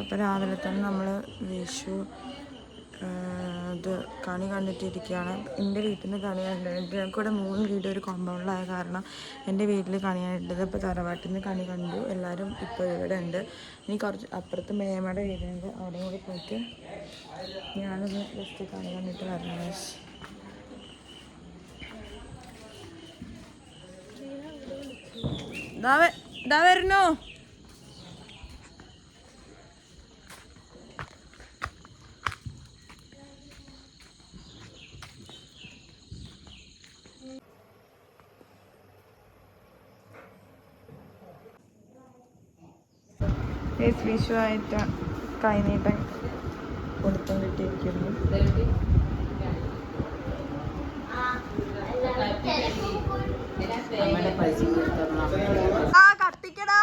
അപ്പോൾ രാവിലെ തന്നെ നമ്മൾ വിഷു ഇത് കണി കണ്ടിട്ടിരിക്കുകയാണ്. എൻ്റെ വീട്ടിൽ നിന്ന് കണി കണ്ടിട്ട് ഞങ്ങൾക്ക് ഇവിടെ 3 വീട് ഒരു കോമ്പൗണ്ടിലായ കാരണം എൻ്റെ വീട്ടിൽ കണിയായിട്ടത്. ഇപ്പോൾ തറവാട്ടിൽ നിന്ന് കണി കണ്ടു. എല്ലാവരും ഇപ്പോൾ ഇവിടെ ഉണ്ട്. ഇനി കുറച്ച് അപ്പുറത്ത് മേമയുടെ വീടുണ്ട്, അവിടെയും കൂടി പോയിട്ട് ഞാനൊന്ന് ജസ്റ്റ് കണി കണ്ടിട്ട് വരണം. ഇതാ വരുന്നു. വിഷുവായിട്ട് കൈനീട്ടം കൊടുത്തോണ്ടിട്ടിരിക്കുന്നു. കത്തിക്കടാ.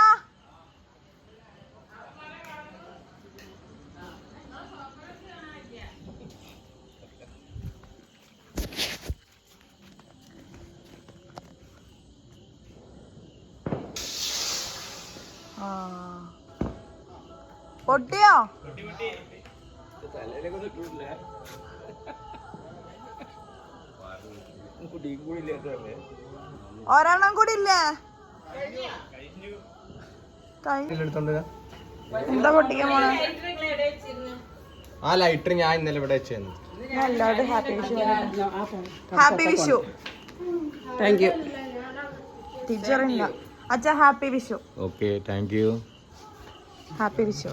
പൊട്ടിയോ? ഒരെണ്ണം കൂടി ഇല്ലേ? എന്താ പൊട്ടിക്കാൻ പോണ? ആ ലൈറ്റർ ഞാൻ ഇന്നലെ ഇവിടെ വെച്ചു. ഹാപ്പി വിഷു. താങ്ക് യു ടീച്ചറില്ല. അച്ഛാ happy Vishu. Okay thank you. Happy Vishu.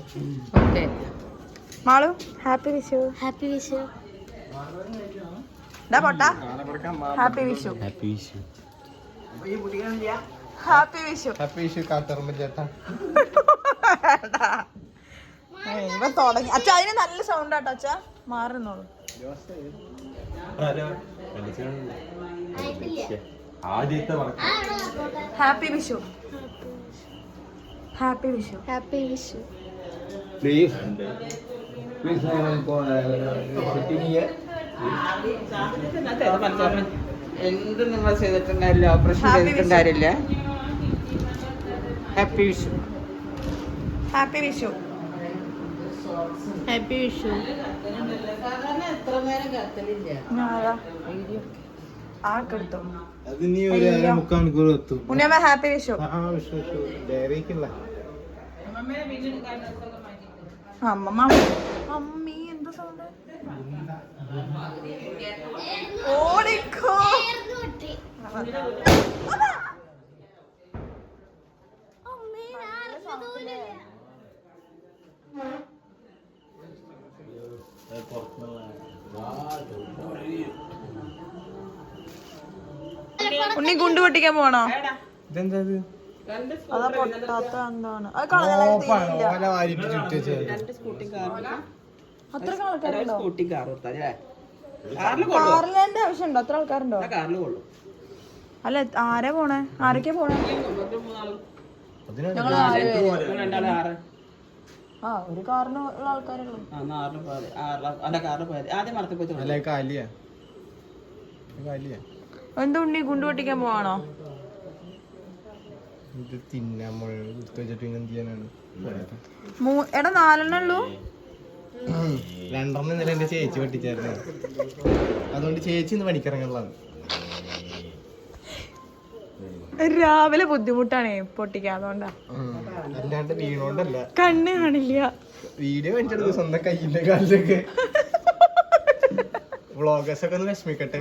Okay Malu happy Vishu. Happy Vishu. പൊട്ട happy Vishu. Happy Vishu. Happy Vishu. Happy Vishu കാത്തറമ്പ ചേട്ടാ. ഇവ തുടങ്ങി. അച്ഛാ അതിന് നല്ല സൗണ്ട് ആട്ടോ. അച്ഛാ മാറുന്നോളൂ. Happy Vishu. Happy Vishu. Happy Vishu. Please എന്ത് നിങ്ങൾ ചെയ്തിട്ടുണ്ടായില്ല, ഓപ്പറേഷൻ ചെയ്തിട്ടുണ്ടായില്ല. Happy Vishu. Happy Vishu. Happy Vishu. എത്ര നേരം കത്തലില്ല. ആക്കെടുത്തോ മുക്കാൽ ഉണ്ണിയമ്മ ഹാപ്പി വിഷു. അമ്മ അമ്മീ എന്താ സൗണ്ട്? ഓടിക്കോ. ഉണ്ണി ഗുണ്ട് പൊട്ടിക്കാൻ പോണോ? അതാ പൊട്ടാത്ത എന്താണ്? അത് അത്ര കാറിലെ ആവശ്യമുണ്ടോ? അത്ര ആൾക്കാരുണ്ടോ? അല്ല ആരാ പോണേ? ആരൊക്കെയാ പോണേ? ആ ഒരു കാറിന് ഉള്ള ആൾക്കാരുള്ളൂ. എന്താ ഉണ്ണി ഗുണ്ട് പൊട്ടിക്കാൻ പോവാണോ? എടാ 4 ഉള്ളൂ. 2 ഇന്നലെ എന്റെ ചേച്ചി പൊട്ടിച്ചായിരുന്നു. അതുകൊണ്ട് ചേച്ചി ഇന്ന് പണിക്കിറങ്ങുള്ളതാണ്. രാവിലെ ബുദ്ധിമുട്ടാണേ പൊട്ടിക്കാൻ, അതുകൊണ്ടാ. അല്ലാണ്ട് വീണോണ്ടല്ല, കണ്ണ് കാണില്ല. വീഡിയോ കാണിച്ചെടുക്കും സ്വന്തം കയ്യിന്റെ കാലിലൊക്കെ. വ്ളോഗേഴ്സ് ഒക്കെ ഒന്ന് വിഷമിക്കട്ടെ.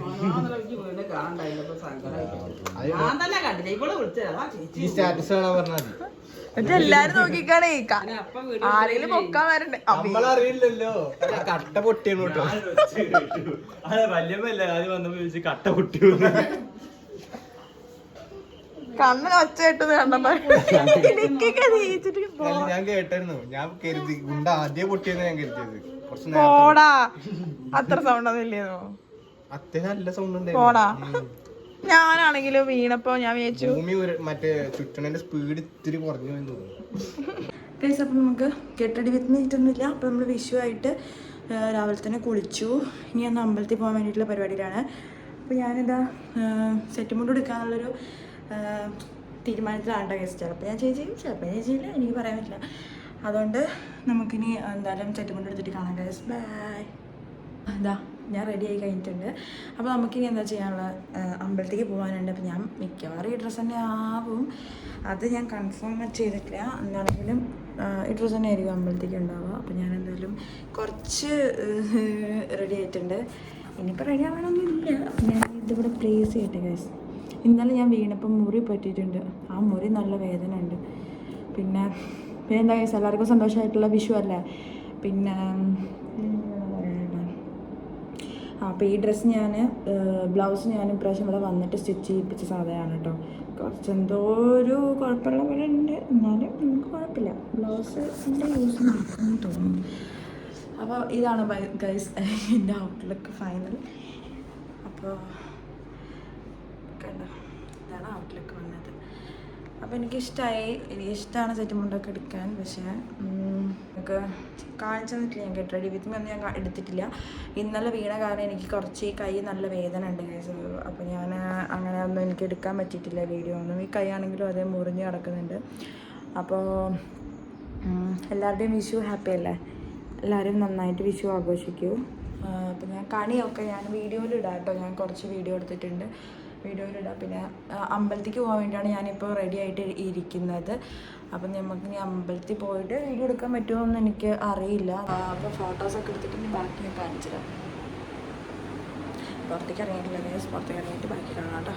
ഈ സ്റ്റാറ്റസ് കാണാൻ പറഞ്ഞാൽ മതി. എല്ലാരും നോക്കിക്കാണേ, ആരെങ്കിലും പൊക്കാൻ വരണ്ടേ. നമ്മളറിയില്ലല്ലോ കട്ട പൊട്ടിയാണ് കേട്ടോ. വല്യമ്മല്ല ആദ്യം വന്നപ്പോ ചോദിച്ചു കട്ട പൊട്ടി. കണ്ണിന് ഒച്ച കിട്ടുന്ന കണ്ടപ്പോ ഞാൻ കേട്ടായിരുന്നു. ഞാൻ കരുതി ഗുണ്ട ആദ്യം പൊട്ടിയെന്ന് ഞാൻ കരുതിയത്. പോടാ, അത്ര സൗണ്ട് ഒന്നും ഇല്ലേന്നോ? അത്യാവശ്യം നല്ല സൗണ്ട് പോടാ. ഞാനാണെങ്കിലും വീണപ്പോ ഞാൻ വിചാരിച്ചു ഭൂമി മറ്റേ ചുറ്റണന്റെ സ്പീഡ് ഇത്തിരി കുറഞ്ഞു എന്ന് തോന്നുന്നു. അപ്പം നമുക്ക് ഗെറ്റടി വിത്ത് മീറ്റൊന്നുമില്ല. അപ്പം നമ്മൾ വിഷുവായിട്ട് രാവിലെ തന്നെ കുളിച്ചു. ഇനി അന്ന് അമ്പലത്തിൽ പോകാൻ വേണ്ടിയിട്ടുള്ള പരിപാടിയിലാണ്. അപ്പോൾ ഞാനിതാ സെറ്റ് മുണ്ട് എടുക്കാനുള്ളൊരു തീരുമാനത്തിലാണ് ഗസ്റ്റ്. ചിലപ്പോൾ ഞാൻ ചെയ്യും, ചിലപ്പോൾ ഞാൻ ചെയ്യില്ല, എനിക്ക് പറയാൻ പറ്റില്ല. അതുകൊണ്ട് നമുക്കിനി എന്തായാലും സെറ്റുമുണ്ട് എടുത്തിട്ട് കാണാം ഗൈസ്. ബൈ. അതാ ഞാൻ റെഡി ആയി കഴിഞ്ഞിട്ടുണ്ട്. അപ്പോൾ നമുക്കിനി എന്താ ചെയ്യാനുള്ള അമ്പലത്തേക്ക് പോകാനുണ്ട്. അപ്പോൾ ഞാൻ മിക്കവാറും ഈ ഡ്രസ്സ് തന്നെ ആവും. അത് ഞാൻ കൺഫേം ചെയ്തിട്ടില്ല. എന്താണെങ്കിലും ഈ ഡ്രസ്സ് തന്നെ ആയിരിക്കും അമ്പലത്തേക്ക് ഉണ്ടാവുക. അപ്പോൾ ഞാൻ എന്തായാലും കുറച്ച് റെഡി ആയിട്ടുണ്ട്. ഇനിയിപ്പോൾ റെഡി ആവാനൊന്നുമില്ല. ഞാൻ ഇതിവിടെ പ്ലേസ് ചെയ്യട്ടെ ഗൈസ്. ഇന്നലെ ഞാൻ വീണപ്പം മുറി പറ്റിയിട്ടുണ്ട്. ആ മുറി നല്ല വേദന ഉണ്ട്. പിന്നെ എന്താ ഗൈസ്, എല്ലാവർക്കും സന്തോഷമായിട്ടുള്ള വിഷു അല്ലേ. പിന്നെ അപ്പോൾ ഈ ഡ്രസ്സ് ഞാൻ ബ്ലൗസ് ഞാൻ ഇപ്രാവശ്യം ഇവിടെ വന്നിട്ട് സ്റ്റിച്ച് ചെയ്യിപ്പിച്ച സാധനമാണ് കേട്ടോ. കുറച്ചെന്തോ ഒരു കുഴപ്പമുള്ള പോലെ ഉണ്ട്, എന്നാലും നമുക്ക് കുഴപ്പമില്ല. ബ്ലൗസിൻ്റെ യൂസ് നടക്കുമെന്ന് തോന്നുന്നു. അപ്പോൾ ഇതാണ് ഗൈസ് എൻ്റെ ഔട്ട്ലുക്ക് ഫൈനൽ. അപ്പോൾ കണ്ടോ, ഇതാണ് ഔട്ട്ലുക്ക് വന്നത്. അപ്പോൾ എനിക്കിഷ്ടമാണ് സെറ്റ് മുണ്ടൊക്കെ എടുക്കാൻ. പക്ഷേ നമുക്ക് കാണിച്ചു തന്നിട്ടില്ല. ഞാൻ ഗെറ്റ് റെഡി വിത്ത് മീ ഒന്നും ഞാൻ എടുത്തിട്ടില്ല. ഇന്നലെ വീണ കാരണം എനിക്ക് കുറച്ച് ഈ കൈ നല്ല വേദന ഉണ്ട് ഗൈസ്. അപ്പോൾ ഞാൻ അങ്ങനെ ഒന്നും എനിക്ക് എടുക്കാൻ പറ്റിയിട്ടില്ല വീഡിയോ ഒന്നും. ഈ കൈ ആണെങ്കിലും അതേ മുറിഞ്ഞ് കിടക്കുന്നുണ്ട്. അപ്പോൾ എല്ലാവരുടെയും വിഷു ഹാപ്പി അല്ലേ? എല്ലാവരും നന്നായിട്ട് വിഷു ആഘോഷിക്കൂ. അപ്പോൾ ഞാൻ കണിയൊക്കെ ഞാൻ വീഡിയോയിലിടാം കേട്ടോ. ഞാൻ കുറച്ച് വീഡിയോ എടുത്തിട്ടുണ്ട്, വീഡിയോയിലിടാം. പിന്നെ അമ്പലത്തേക്ക് പോകാൻ വേണ്ടിയാണ് ഞാനിപ്പോൾ റെഡി ആയിട്ട് ഇരിക്കുന്നത്. അപ്പം നമുക്ക് ഇനി അമ്പലത്തിൽ പോയിട്ട് വീഡിയോ എടുക്കാൻ പറ്റുമോ എന്ന് എനിക്ക് അറിയില്ല. അപ്പോൾ ഫോട്ടോസൊക്കെ എടുത്തിട്ട് ഇനി ബാക്കി ഞാൻ കാണിച്ചു തരാം. പുറത്തേക്ക് ഇറങ്ങിയിട്ടില്ല ഗൈസ്, പുറത്തേക്ക് ഇറങ്ങിയിട്ട് ബാക്കി കാണാം കേട്ടോ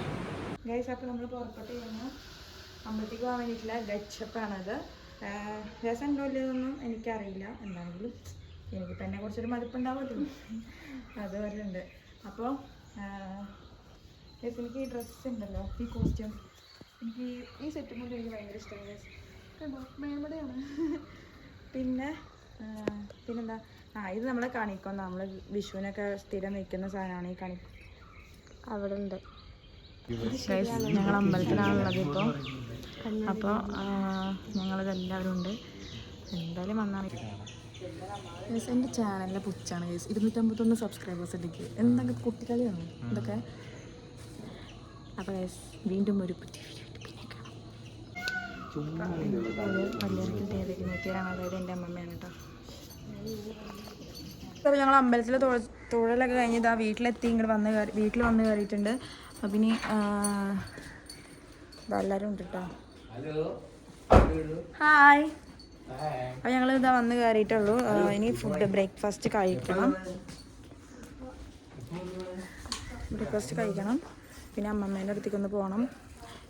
ഗൈസ്. അപ്പോൾ നമ്മൾ പുറത്തോട്ട് കഴിഞ്ഞാൽ അമ്പലത്തേക്ക് പോകാൻ വേണ്ടിയിട്ടില്ല, ഗച്ചപ്പാണത്. രസമുണ്ടോ ഇല്ലതൊന്നും എനിക്കറിയില്ല. എന്താണെങ്കിലും എനിക്കിപ്പോൾ എന്നെ കുറിച്ചൊരു മതിപ്പുണ്ടാവുമല്ലോ, അതുപോലെ ഉണ്ട്. അപ്പോൾ എനിക്ക് ഈ ഡ്രസ്സ് ഉണ്ടല്ലോ, ഈ കോസ്റ്റ്യൂം, എനിക്ക് ഈ സെറ്റും കൊണ്ട് എനിക്ക് ഭയങ്കര ഇഷ്ടമാണ്. മേമടയാണ്. പിന്നെന്താ, ഇത് നമ്മളെ കാണിക്കും. നമ്മൾ വിഷുവിനൊക്കെ സ്ഥിരം നിൽക്കുന്ന സാധനമാണ് ഈ കണി. അവിടെ ഉണ്ട് ഞങ്ങൾ അമ്പലത്തിലാണുള്ളത് ഇപ്പോൾ. അപ്പോൾ ഞങ്ങളിതെല്ലാവരും ഉണ്ട്. എന്തായാലും വന്നാൽ എൻ്റെ ചാനലിലെ പുച്ചാണ് ഗൈസ്. 251 സബ്സ്ക്രൈബേഴ്സ് ഉണ്ടെങ്കിൽ എന്തൊക്കെ കുട്ടികളിയാണ് ഇതൊക്കെ. അപ്പോൾ ഗൈസ് വീണ്ടും ഒരു പുതിയ വീഡിയോ പിന്നെ കാണാം. പള്ളിയിറക്കിൽ തേടിയാണ്, അതായത് എൻ്റെ അമ്മമ്മയാണ് കേട്ടോ. അപ്പോൾ ഞങ്ങൾ അമ്പലത്തിൽ തൊഴിലൊക്കെ കഴിഞ്ഞ് ഇതാ വീട്ടിലെത്തി. ഇങ്ങോട്ട് വീട്ടിൽ വന്ന് കയറിയിട്ടുണ്ട്. അപ്പം ഇനി എല്ലാവരും ഉണ്ട് കേട്ടോ. ഹായ്. അപ്പോൾ ഞങ്ങൾ ഇതാ വന്ന് കയറിയിട്ടുള്ളൂ. ഇനി ഫുഡ് ബ്രേക്ക്ഫാസ്റ്റ് കഴിക്കണം. പിന്നെ അമ്മമ്മേൻ്റെ അടുത്തേക്ക് ഒന്ന് പോകണം.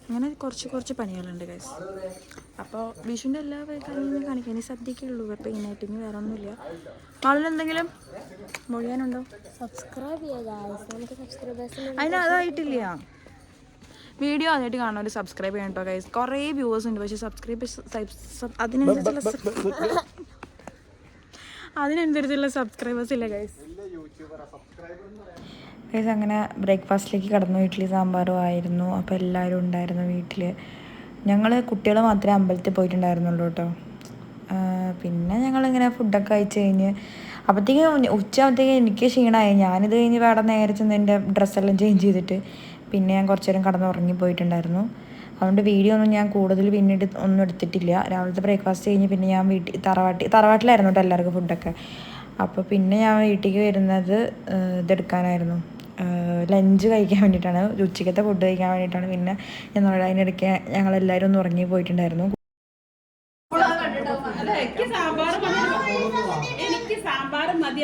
അങ്ങനെ കുറച്ച് പണികളുണ്ട് ഗൈസ്. അപ്പോൾ വിഷുവിൻ്റെ എല്ലാ കാര്യങ്ങളും കാണിക്കാം. ഇനി സദ്യക്കുള്ളൂ. അപ്പോൾ ഇതിനായിട്ട് ഇനി വേറെ ഒന്നുമില്ല. ആളിലെന്തെങ്കിലും മൊഴിയാനുണ്ടോ? സബ്സ്ക്രൈബ് അതിന് അതായിട്ടില്ല. വീഡിയോ ആദ്യമായിട്ട് കാണാൻ ഒരു സബ്സ്ക്രൈബ് ചെയ്യണം കേട്ടോ ഗൈസ്. കുറേ വ്യൂവേഴ്സ് ഉണ്ട്, പക്ഷേ അതിനനുസരിച്ചുള്ള സബ്സ്ക്രൈബേഴ്സ് ഇല്ല ഗൈസ്. ഗൈസ് അങ്ങനെ ബ്രേക്ക്ഫാസ്റ്റിലേക്ക് കടന്നു. ഇഡ്ഡലി സാമ്പാറും ആയിരുന്നു. അപ്പോൾ എല്ലാവരും ഉണ്ടായിരുന്നു വീട്ടിൽ. ഞങ്ങൾ കുട്ടികൾ മാത്രമേ അമ്പലത്തിൽ പോയിട്ടുണ്ടായിരുന്നുള്ളൂ കേട്ടോ. പിന്നെ ഞങ്ങളിങ്ങനെ ഫുഡൊക്കെ കഴിച്ച് കഴിഞ്ഞ് അപ്പോഴത്തേക്കും ഉച്ചയാകുമ്പോഴത്തേക്കും എനിക്ക് ക്ഷീണമായി. ഞാനിത് കഴിഞ്ഞ് വേറെ നേരെ ചെന്ന് എൻ്റെ ഡ്രസ്സെല്ലാം ചേഞ്ച് ചെയ്തിട്ട് പിന്നെ ഞാൻ കുറച്ച് നേരം കടന്നുറങ്ങി പോയിട്ടുണ്ടായിരുന്നു. അതുകൊണ്ട് വീഡിയോ ഒന്നും ഞാൻ കൂടുതൽ പിന്നീട് ഒന്നും എടുത്തിട്ടില്ല. രാവിലത്തെ ബ്രേക്ക്ഫാസ്റ്റ് കഴിഞ്ഞ് പിന്നെ ഞാൻ തറവാട്ടിലായിരുന്നു കേട്ടോ എല്ലാവർക്കും ഫുഡൊക്കെ. അപ്പോൾ പിന്നെ ഞാൻ വീട്ടിലേക്ക് വരുന്നത് ഇതെടുക്കാനായിരുന്നു, ലഞ്ച് കഴിക്കാൻ വേണ്ടിയിട്ടാണ്, ഉച്ചയ്ക്കത്തെ ഫുഡ് കഴിക്കാൻ വേണ്ടിയിട്ടാണ്. പിന്നെ അതിനിടയ്ക്ക് ഞങ്ങളെല്ലാവരും ഒന്ന് ഉറങ്ങി പോയിട്ടുണ്ടായിരുന്നു. എനിക്ക് സാമ്പാർ മതി.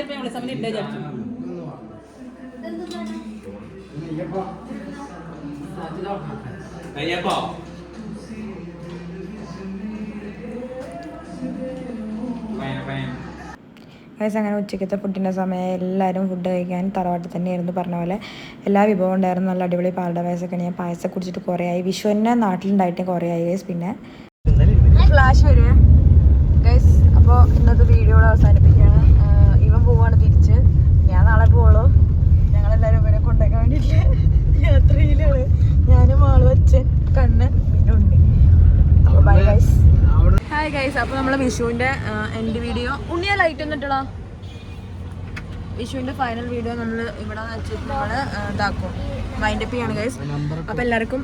അങ്ങനെ ഉച്ചയ്ക്കത്തെ ഫുഡിൻ്റെ സമയം എല്ലാവരും ഫുഡ് കഴിക്കാൻ തറവാട്ടിൽ തന്നെയായിരുന്നു. പറഞ്ഞ പോലെ എല്ലാ വിഭവം ഉണ്ടായിരുന്നു. നല്ല അടിപൊളി പാലട പായസമൊക്കെ. ഞാൻ പായസം കുടിച്ചിട്ട് കുറേ ആയി. വിഷു തന്നെ നാട്ടിലുണ്ടായിട്ട് കുറേ ആയി ഗൈസ്. പിന്നെ ഫ്ലാഷ് വരുവേ ഗൈസ്. അപ്പോൾ ഇന്നത്തെ വീഡിയോ അവസാനിപ്പിക്കുകയാണ്. ഇവൻ പോവാണ് തിരിച്ച്. ഞാൻ നാളെ പോവുള്ളൂ. ഞങ്ങളെല്ലാവരും ഇവനെ കൊണ്ടുപോകാൻ വേണ്ടിയിട്ട് യാത്രയിലാണ്. ഞാനും ആള് വെച്ച് കണ്ണ് പിന്നെ ഉണ്ണി. അപ്പോൾ ബൈ ഗൈസ്. Hi guys. അപ്പോൾ നമ്മൾ വിഷുവിൻ്റെ എൻ്റെ വീഡിയോ ഉണ്ണിയാ ലൈറ്റ് ഒന്നും ഇട്ടളോ. വിഷുവിന്റെ ഫൈനൽ വീഡിയോ നമ്മൾ ഇവിടെ വെച്ചിട്ട് നമ്മൾ ഇതാക്കും വൈൻഡപ്പ് ചെയ്യാണ് ഗൈസ്. അപ്പോൾ എല്ലാവർക്കും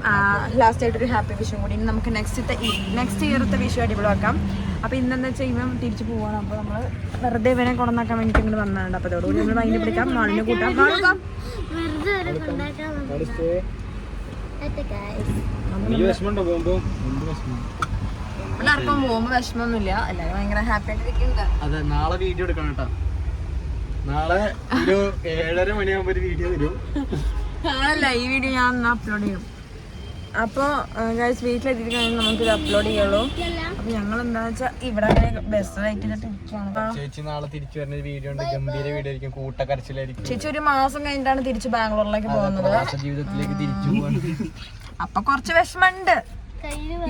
ലാസ്റ്റ് ആയിട്ടൊരു ഹാപ്പി വിഷു കൂടി. ഇനി നമുക്ക് നെക്സ്റ്റ് ഇയറത്തെ വിഷു അടിപൊളിയാക്കാം. അപ്പോൾ ഇന്നെന്താ വെച്ചാൽ ഇവൻ തിരിച്ച് പോവാണ്. അപ്പോൾ നമ്മൾ വെറുതെ ഇവനെ കൊണ്ടുവന്നാക്കാൻ വേണ്ടിയിട്ട് ഇങ്ങനെ വന്നതാണ്. അപ്പോൾ അതോടുകൂടി നമ്മൾ വൈൻഡപ്പ് എടുക്കാം. മാളിനെ കൂട്ടാം. മാളുക്കാം എല്ലാവർക്കും പോകുമ്പോൾ വിഷമമൊന്നുമില്ല. എല്ലാവരും ഭയങ്കര ഹാപ്പി ആയിട്ട് ഇരിക്കുന്നുണ്ട്. അതെ, നാളെ വീഡിയോ എടുക്കണം കേട്ടോ. നാളെ ഒരു 7:30 മണിയാകുമ്പോ ഒരു വീഡിയോ തരും. നാളല്ല ഈ വീഡിയോ ഞാൻ അപ്ലോഡ് ചെയ്യും. അപ്പോൾ ഗൈസ് വീട്ടിലെത്തിയിട്ട് കഴിഞ്ഞാൽ നമുക്കിത് അപ്ലോഡ് ചെയ്യുള്ളൂ. അപ്പോൾ ഞങ്ങൾ എന്താണെന്ന് വെച്ചാൽ ഇവിടെ അങ്ങനെ ബസ് വെയിറ്റ് ചെയ്തിട്ട് ഇരിക്കുകയാണ്. ചേച്ചി നാളെ തിരിച്ചു വരുന്ന വീഡിയോ ഉണ്ട്. ഗംഭീര വീഡിയോ ആയിരിക്കും, കൂട്ടക്കരച്ചിലായിരിക്കും. ചേച്ചി ഒരു മാസം കഴിഞ്ഞിട്ടാണ് തിരിച്ച് ബാംഗ്ലൂരിലേക്ക് പോകുന്നത്. ജീവിതത്തിലേക്ക് തിരിച്ചു പോകാൻ അപ്പൊ കുറച്ച് വിഷമമുണ്ട്.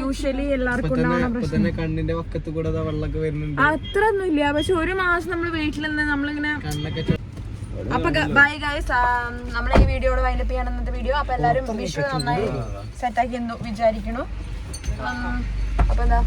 യൂഷ്വലി എല്ലാവർക്കും തന്നെ കണ്ണിന്റെ പക്കത്ത് കൂടെ വെള്ളമൊക്കെ വരുന്നുണ്ട്. അത്ര ഒന്നും ഇല്ല. പക്ഷെ ഒരു മാസം നമ്മൾ വീട്ടിൽ നിന്ന് നമ്മളിങ്ങനെ കണ്ണൊക്കെ. അപ്പൊ ബൈ ഗൈസ്, നമ്മളെ ഈ വീഡിയോയുടെ വൈൻഡപ്പ് ചെയ്യണം ഇന്നത്തെ വീഡിയോ. അപ്പൊ എല്ലാരും വിഷു നന്നായി സെറ്റാക്കി എന്ന് വിചാരിക്കണു. അപ്പൊ എന്താ